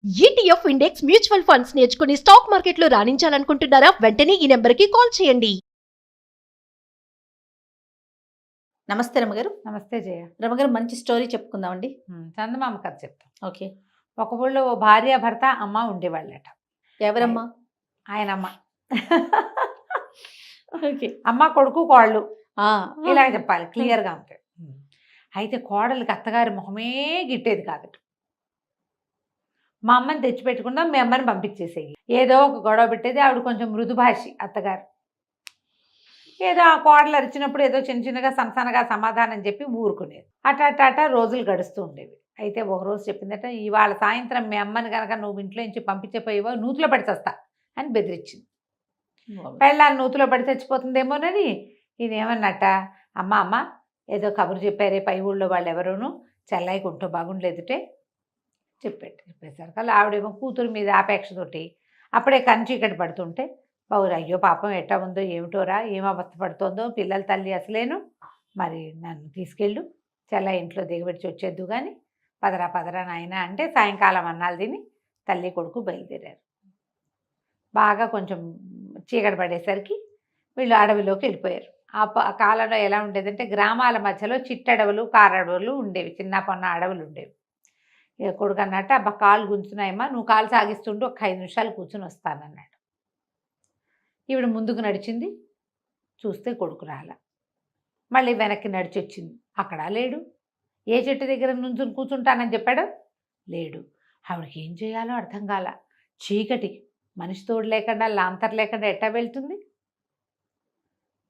ETF index mutual funds నేర్చుకుని stock మార్కెట్లో రాణించాలనుకుంటున్నారా? వెంటనే ఈ నెంబర్కి కాల్ చేయండి. నమస్తే రమగారు. నమస్తే జయ. రమగారు, మంచి స్టోరీ చెప్పుకుందామండి. చందమామ కథ చెప్తాం. ఓకే. ఒక ఊళ్ళో ఓ భార్య భర్త అమ్మ ఉండేవాళ్ళట. ఎవరమ్మా? ఆయనమ్మ. ఓకే. అమ్మ కొడుకు కోళ్ళు ఇలా ఇలాగ చెప్పాలి, క్లియర్గా ఉంటాయి. అయితే కోడలికి అత్తగారి మొహమే గిట్టేది కాదట. మా అమ్మని తెచ్చిపెట్టుకుందాం, మీ అమ్మని పంపించేసేయి. ఏదో ఒక గొడవ పెట్టేది. ఆవిడ కొంచెం మృదుభాషి అత్తగారు. ఏదో ఆ కోడలు అరిచినప్పుడు ఏదో చిన్న చిన్నగా సంసనగా సమాధానం చెప్పి ఊరుకునేది. అట రోజులు గడుస్తూ ఉండేవి. అయితే ఒకరోజు చెప్పిందట, ఇవాళ సాయంత్రం మీ అమ్మని కనుక నువ్వు ఇంట్లో నుంచి పంపించపోయేవో నూతులో పడి చస్తా అని బెదిరించింది. పెళ్ళాన్ని నూతులో పడి చచ్చిపోతుందేమోనని ఈయనేమన్నట్ట, అమ్మ ఏదో కబురు చెప్పారే పై ఊళ్ళో వాళ్ళు ఎవరోనూ చెల్లాయికి ఉంటూ బాగుండలేదుటే చెప్పేసరికి అలా ఆవిడేమో కూతురు మీద ఆపేక్షతోటి అప్పుడే చీకటి పడుతుంటే పౌరు అయ్యో పాపం ఎట్టా ఉందో ఏమిటోరా, ఏం అవస్థ పడుతుందో, పిల్లల తల్లి అసలేను, మరి నన్ను తీసుకెళ్ళు చెల్ల ఇంట్లో దిగబెట్టి వచ్చేద్దు కానీ పదరా నాయన అంటే సాయంకాలం అన్నాలు తిని తల్లి కొడుకు బయలుదేరారు. బాగా కొంచెం చీకటి పడేసరికి వీళ్ళు అడవిలోకి వెళ్ళిపోయారు. ఆ కాలంలో ఎలా ఉండేదంటే గ్రామాల మధ్యలో చిట్టడవులు కారడవులు ఉండేవి, చిన్న పొన్న అడవులు ఉండేవి. ఇక కొడుకు అన్నట్టు అబ్బా కాళ్ళు గుంచున్నాయమ్మా, నువ్వు కాలు సాగిస్తుంటూ ఒక 5 నిమిషాలు కూర్చుని వస్తానన్నాడు. ఈవిడ ముందుకు నడిచింది, చూస్తే కొడుకు రాల. మళ్ళీ వెనక్కి నడిచి వచ్చింది, అక్కడ లేడు. ఏ చెట్టు దగ్గర నుంచుని కూర్చుంటానని చెప్పాడు, లేడు. ఆవిడకి ఏం చేయాలో అర్థం కాల. చీకటి, మనిషి తోడు లేకుండా లాంతర్ లేకుండా ఎట్టా వెళ్తుంది.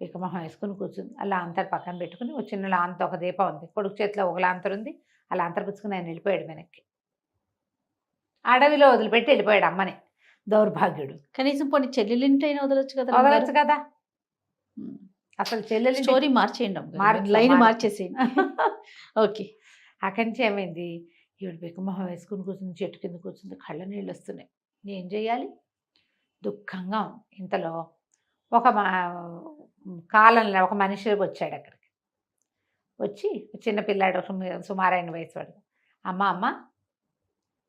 వికమొహం వేసుకుని కూర్చుంది. ఆ లాంతర్ పక్కన పెట్టుకుని ఒక చిన్న లాంతర్, ఒక దీపం ఉంది, కొడుకు చేతిలో ఒక లాంతర్ ఉంది. ఆ లాంతర్ పుచ్చుకుని ఆయన వెళ్ళిపోయాడు వెనక్కి. అడవిలో వదిలిపెట్టి వెళ్ళిపోయాడు అమ్మని. దౌర్భాగ్యుడు. కనీసం పోనీ చెల్లెలింటైనా వదలొచ్చు కదా. వదలొచ్చు కదా. అసలు చెల్లెలి స్టోరీ మార్చేయండి, లైన్ మార్చేసేయండి. ఓకే. అక్కడి నుంచి ఏమైంది, ఈవిడ బిక్కమొహం వేసుకుని కూర్చుని చెట్టు కింద కూర్చుంది. కళ్ళ నీళ్ళు వస్తున్నాయి. ఏం చేయాలి, దుఃఖంగా ఉంది. ఇంతలో ఒక కాలంలో ఒక మనిషి వచ్చాడు అక్కడికి. వచ్చి చిన్న పిల్లాడు, సుమారైన వయసు వాడు. అమ్మ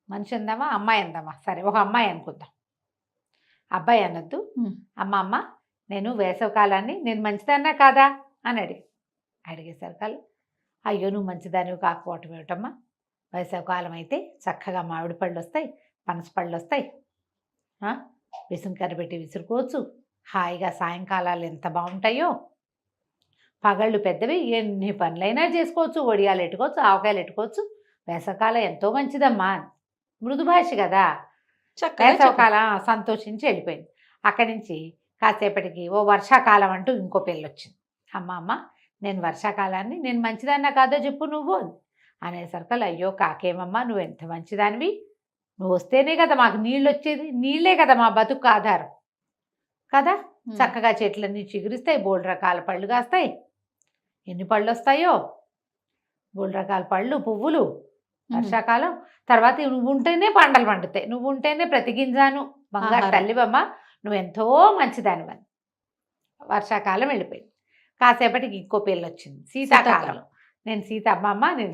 మనిషి అందామా అమ్మాయి అందామా, సరే ఒక అమ్మాయి అనుకుందాం, అబ్బాయి అనొద్దు. అమ్మ నేను వేసవకాలాన్ని నేను మంచిదన్నా కాదా అని అడిగేసరికల్లా, అయ్యో నువ్వు మంచిదానివి కాకపోవటం ఏమిటమ్మా, వేసవకాలం అయితే చక్కగా మామిడి పళ్ళు వస్తాయి, పనస పళ్ళు వస్తాయి, విసుంకర పెట్టి విసురుకోవచ్చు, హాయిగా సాయంకాలాలు ఎంత బాగుంటాయో, పగళ్ళు పెద్దవి, ఎన్ని పనులైనా చేసుకోవచ్చు, వడియాలు ఎట్టుకోవచ్చు, ఆవకాయలు ఎట్టుకోవచ్చు, వేసవకాలం ఎంతో మంచిదమ్మా. మృదుభాష కదా. వేసవకాలం సంతోషించి వెళ్ళిపోయింది. అక్కడి నుంచి కాసేపటికి ఓ వర్షాకాలం అంటూ ఇంకో పెళ్ళి వచ్చింది. అమ్మ నేను వర్షాకాలాన్ని నేను మంచిదాన్నా కాదో చెప్పు నువ్వు అనేసరికల్, అయ్యో కాకేమమ్మా నువ్వు ఎంత మంచిదానివి, నువ్వు వస్తేనే కదా మాకు నీళ్ళు వచ్చేది, నీళ్ళే కదా మా బతుకు ఆధారం కదా. చక్కగా చెట్లన్నీ చిగురిస్తాయి, బోల్డ్ రకాల పళ్ళు కాస్తాయి, ఎన్ని పళ్ళు వస్తాయో, బోల్డ్ రకాల పళ్ళు పువ్వులు వర్షాకాలం. తర్వాత నువ్వు ఉంటేనే పంటలు పండుతాయి, నువ్వు ఉంటేనే ప్రతి గింజాను బంగారు తల్లివమ్మ, నువ్వు ఎంతో మంచిదానివని. వర్షాకాలం వెళ్ళిపోయింది. కాసేపటికి ఇంకో పెళ్ళి వచ్చింది, శీతాకాలం. నేను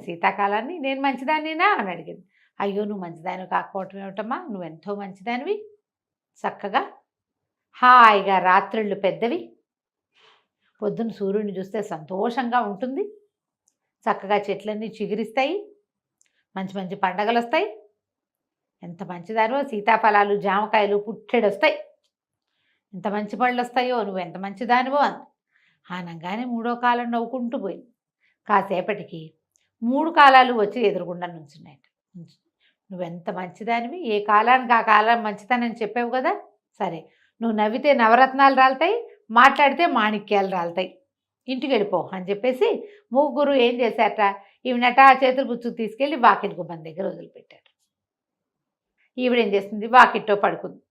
శీతాకాలాన్ని నేను మంచిదానినా అని అడిగింది. అయ్యో నువ్వు మంచిదానివి కాకపోవటం ఏమిటమ్మా, నువ్వు ఎంతో మంచిదానివి, చక్కగా హాయిగా రాత్రిళ్ళు పెద్దవి, పొద్దున్న సూర్యుడిని చూస్తే సంతోషంగా ఉంటుంది, చక్కగా చెట్లన్నీ చిగురిస్తాయి, మంచి మంచి పండగలు వస్తాయి, ఎంత మంచిదానివో, సీతాఫలాలు జామకాయలు పుట్టెడు వస్తాయి, ఎంత మంచి పళ్ళు వస్తాయో, నువ్వు ఎంత మంచిదానివో అంది. అనగానే మూడో కాలం నవ్వుకుంటూ పోయింది. కాసేపటికి 3 కాలాలు వచ్చి ఎదురుగుండా నుంచున్నాయట. నువ్వెంత మంచిదానివి, ఏ కాలానికి ఆ కాలం మంచిదానని చెప్పావు కదా, సరే నువ్వు నవ్వితే నవరత్నాలు రాలుతాయి, మాట్లాడితే మాణిక్యాలు రాలుతాయి, ఇంటికి వెళ్ళిపో అని చెప్పేసి ముగ్గురు ఏం చేశారట, ఈవినట చేతులు పుచ్చుకు తీసుకెళ్ళి వాకిలి గుమ్మం దగ్గర వదిలిపెట్టారు. ఈవిడేం చేస్తుంది, వాకిట్లో పడుకుంది.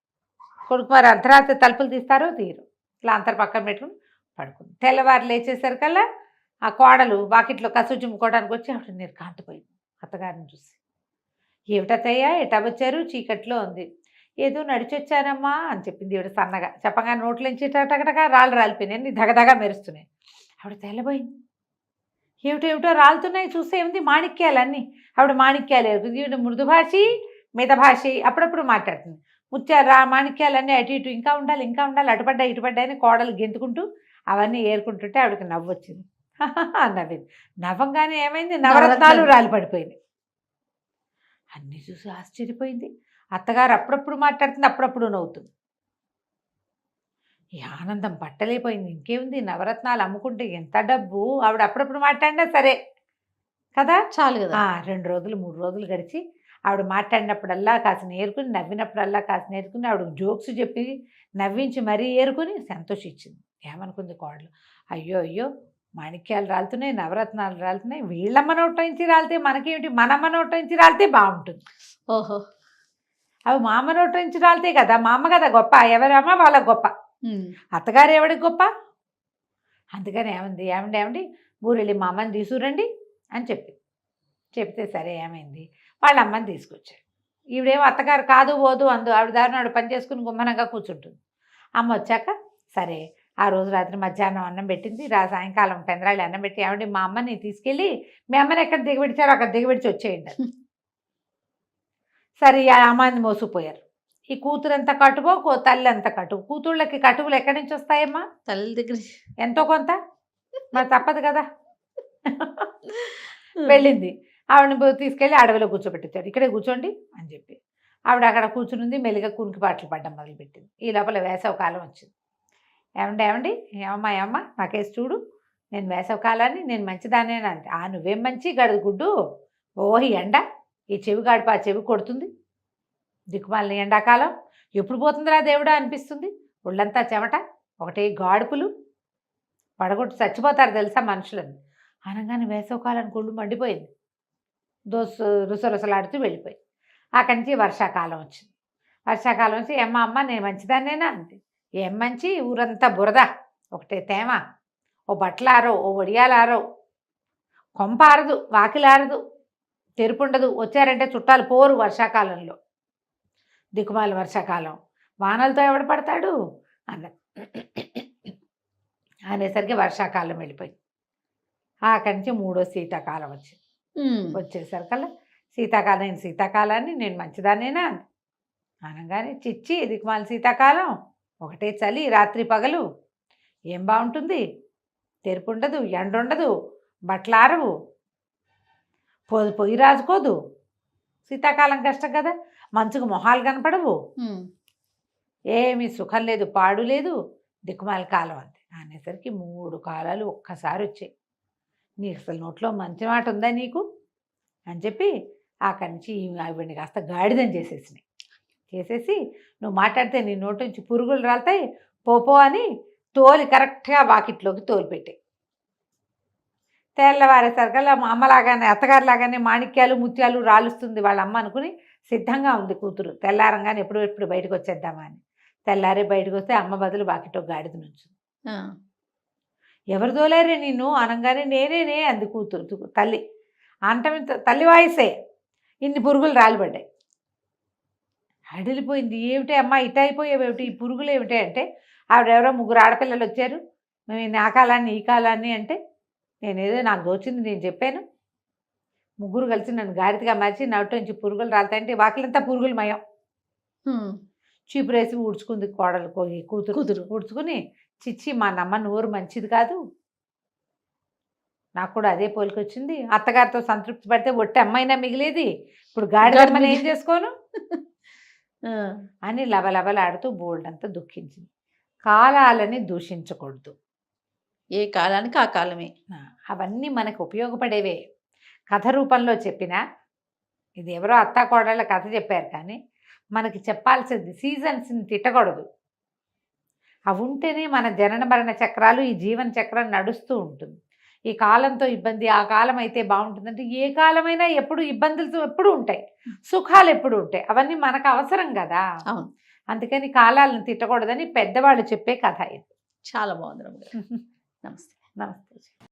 కొడుకు మరి అర్ధరాత్రి తలుపులు తీస్తారో తీరు, ఇట్లా అంతర్ పక్కన పెట్టుకుని పడుకుంది. తెల్లవారు లేచేసరికల్లా ఆ కోడలు వాకిట్లో కసు చుమ్ముకోవడానికి వచ్చి ఆవిడ నిర్ఘాంతపోయింది అత్తగారిని చూసి. ఏమిటత్తయ్యా ఎటా వచ్చారు, చీకట్లో ఉంది. ఏదో నడిచొచ్చానమ్మా అని చెప్పింది ఈవిడ సన్నగా. చెప్పగా నోట్లోంచి టకటక రాళ్ళు రాలిపోయినాయి, దగదగా మెరుస్తున్నాయి. ఆవిడ తెల్లబోయింది. ఏమిటో రాలుతున్నాయి, చూస్తే ఏమిటి మాణిక్యాలన్నీ. ఆవిడ మాణిక్యాలు ఈవిడ మృదుభాషి మితభాషి అప్పుడప్పుడు మాట్లాడుతుంది. ముత్యాలు మాణిక్యాలన్నీ అటు ఇటు ఇంకా ఉండాలి అటుపడ్డా ఇటుపడ్డా అని కోడలు గెంతుకుంటూ అవన్నీ ఏరుకుంటుంటే ఆవిడకి నవ్వు వచ్చింది. నవ్వింది. నవ్వంగానే ఏమైంది, నవరత్నాలు రాలి పడిపోయినాయి. అన్నీ చూసి ఆశ్చర్యపోయింది. అత్తగారు అప్పుడప్పుడు మాట్లాడుతుంది, అప్పుడప్పుడు నవ్వుతుంది. ఈ ఆనందం పట్టలేకపోయింది. ఇంకేముంది, నవరత్నాలు అమ్ముకుంటే ఎంత డబ్బు. ఆవిడ అప్పుడప్పుడు మాట్లాడినా సరే కదా, చాలు కదా. 2 రోజులు 3 రోజులు గడిచి ఆవిడ మాట్లాడినప్పుడల్లా కాస్త నేర్చుకుని, నవ్వినప్పుడల్లా కాస్త నేర్చుకుని, ఆవిడ జోక్స్ చెప్పి నవ్వించి మరీ ఏరుకుని సంతోషించింది. ఏమనుకుంది కోడలు, అయ్యో అయ్యో మాణిక్యాలు రాలుతున్నాయి, నవరత్నాలు రాలుతున్నాయి, వీళ్ళమ్మ నోట్లో నుంచి రాలితే మనకేమిటి, మనమ్మ నోట్లో నుంచి రాలితే బాగుంటుంది. ఓహో, అవి మా అమ్మ నోట్లో నుంచి రాలితే కదా, మా అమ్మ కదా గొప్ప, ఎవరమ్మ వాళ్ళ గొప్ప, అత్తగారు ఎవడికి గొప్ప. అందుకని ఏమండి ఊరెళ్ళి మా అమ్మని తీసుకురండి అని చెప్తే సరే ఏమైంది, వాళ్ళ అమ్మని తీసుకొచ్చారు. ఈవిడేమో అత్తగారు కాదు పోదు అందు, ఆవిడ దారిని ఆవిడ పని చేసుకుని గుమ్మనంగా కూర్చుంటుంది. అమ్మ వచ్చాక సరే ఆ రోజు రాత్రి మధ్యాహ్నం అన్నం పెట్టింది, సాయంకాలం పెందరాళ్ళు అన్నం పెట్టి, ఏమండి మా అమ్మని తీసుకెళ్ళి మీ అమ్మని ఎక్కడ దిగబెడిచారో అక్కడ దిగబెడిచి వచ్చేయండి. సరే ఆ అమ్మాయిని మోసుకుపోయారు. ఈ కూతురు ఎంత కటువో తల్లి అంత కటువు. కూతుళ్ళకి కటువులు ఎక్కడి నుంచి వస్తాయమ్మా, తల్లి దగ్గర ఎంతో కొంత, మరి తప్పదు కదా. వెళ్ళింది, ఆవిడని తీసుకెళ్ళి అడవిలో కూర్చోబెట్టించాడు. ఇక్కడే కూర్చోండి అని చెప్పి ఆవిడ అక్కడ కూర్చునింది. మెల్లిగా కునికి పాటలు పడ్డం మొదలుపెట్టింది. ఈ లోపల వేసవ కాలం వచ్చింది. ఏమండి ఏమమ్మా నాకేసి చూడు, నేను వేసవ కాలాన్ని నేను మంచిదానేనా అంటే, నువ్వేం మంచి గడదు గుడ్డు, ఓహి ఎండ, ఈ చెవి గాడిపా చెవి కొడుతుంది, దిక్కుమాలని ఎండాకాలం ఎప్పుడు పోతుందిరా దేవుడా అనిపిస్తుంది, ఒళ్ళంతా చెమట, ఒకటే గాడుపులు, పడగొట్టు చచ్చిపోతారు తెలుసా మనుషులని అనగానే వేసవకాలానికి ఒళ్ళు మండిపోయింది. రుసరుసలాడుతూ వెళ్ళిపోయింది. అక్కడి నుంచి వర్షాకాలం వచ్చింది. వర్షాకాలం వచ్చి అమ్మ నేను మంచిదాన్నేనా అంతే, ఏం మంచి, ఊరంతా బురద, ఒకటే తేమ, ఓ బట్టలారో ఓ వడియాలారో, కొంపారదు వాకిలారదు, తెరుపుండదు, వచ్చారంటే చుట్టాలు పోరు వర్షాకాలంలో, దిక్కుమాల వర్షాకాలం, వానలతో ఎవడ పడతాడు అనేసరికి వర్షాకాలం వెళ్ళిపోయింది. అక్కడి నుంచి 3వ శీతాకాలం వచ్చింది. వచ్చేసరికల్లా శీతాకాలాన్ని నేను మంచిదానేనా అనగానే, చిచ్చి దిక్కుమాల శీతాకాలం, ఒకటే చలి రాత్రి పగలు, ఏం బాగుంటుంది, తెరుపు ఉండదు, ఎండ ఉండదు, బట్టలారవు, పొయ్యి రాజుకోదు, శీతాకాలం కష్టం కదా, మంచుకు మొహాలు కనపడవు, ఏమీ సుఖం లేదు, పాడు లేదు, దిక్కుమాల కాలం అంతే అనేసరికి 3 కాలాలు ఒక్కసారి వచ్చాయి. నీకు అసలు నోట్లో మంచి మాట ఉందా నీకు అని చెప్పి అక్కడి నుంచి ఆవిడ్ని కాస్త గాడిదని చేసేసి నువ్వు మాట్లాడితే నీ నోటి నుంచి పురుగులు రాలుతాయి పోపో అని తోలి కరెక్ట్గా వాకిట్లోకి తోలిపెట్టాయి. తెల్లవారేసరికల్లా అమ్మలాగానే అత్తగారిలాగానే మాణిక్యాలు ముత్యాలు రాలుస్తుంది వాళ్ళ అమ్మ అనుకుని సిద్ధంగా ఉంది కూతురు. తెల్లారంగానే ఎప్పుడు బయటకు వచ్చేద్దామా అని. తెల్లారే బయటకు వస్తే అమ్మ బదులు వాకిట్లో గాడిద నుంచి, ఎవరు తోలారే నిన్ను అనగానే నేనే అంది కూతురు. తల్లి అంటమే తల్లి వాయిసే, ఇన్ని పురుగులు రాలిపడ్డాయి. అడిలిపోయింది. ఏమిటి అమ్మ ఇట అయిపోయేవేమిటి, ఈ పురుగులు ఏమిటి అంటే, ఆవిడెవరో 3 ఆడపిల్లలు వచ్చారు, మేము ఆ కాలాన్ని ఈ కాలాన్ని అంటే, నేనేదో నాకు దోచింది నేను చెప్పాను, 3 కలిసి నన్ను గాడిదగా మార్చి నోటి నుంచి పురుగులు రాలుతాయంటే వాకిలంతా పురుగులు మయం. చీపురేసి ఊడ్చుకుంది కోడలు, కూతురు ఊడ్చుకుని, చిచ్చి మా నమ్మ నోరు మంచిది కాదు, నాకు కూడా అదే పోలికొచ్చింది, అత్తగారితో సంతృప్తి పడితే ఒట్టి అమ్మైనా మిగిలేది, ఇప్పుడు గాడిదమ్మని ఏం చేసుకోను అని లబలబలాడుతూ బోల్డంతా దుఃఖించింది. కాలాలని దూషించకూడదు, ఏ కాలానికి ఆ కాలమే. అవన్నీ మనకు ఉపయోగపడేవే. కథ రూపంలో చెప్పినా, ఇది ఎవరో అత్తా కోడళ్ళ కథ చెప్పారు, కానీ మనకి చెప్పాల్సింది సీజన్స్ని తిట్టకూడదు. అవి ఉంటేనే మన జనన మరణ చక్రాలు, ఈ జీవన చక్రం నడుస్తూ ఉంటుంది. ఈ కాలంతో ఇబ్బంది, ఆ కాలం అయితే బాగుంటుందంటే, ఏ కాలమైనా ఎప్పుడు ఇబ్బందులు ఎప్పుడు ఉంటాయి, సుఖాలు ఎప్పుడు ఉంటాయి, అవన్నీ మనకు అవసరం కదా. అందుకని కాలాలను తిట్టకూడదని పెద్దవాళ్ళు చెప్పే కథ ఇది. చాలా బాగుంది. నమస్తే.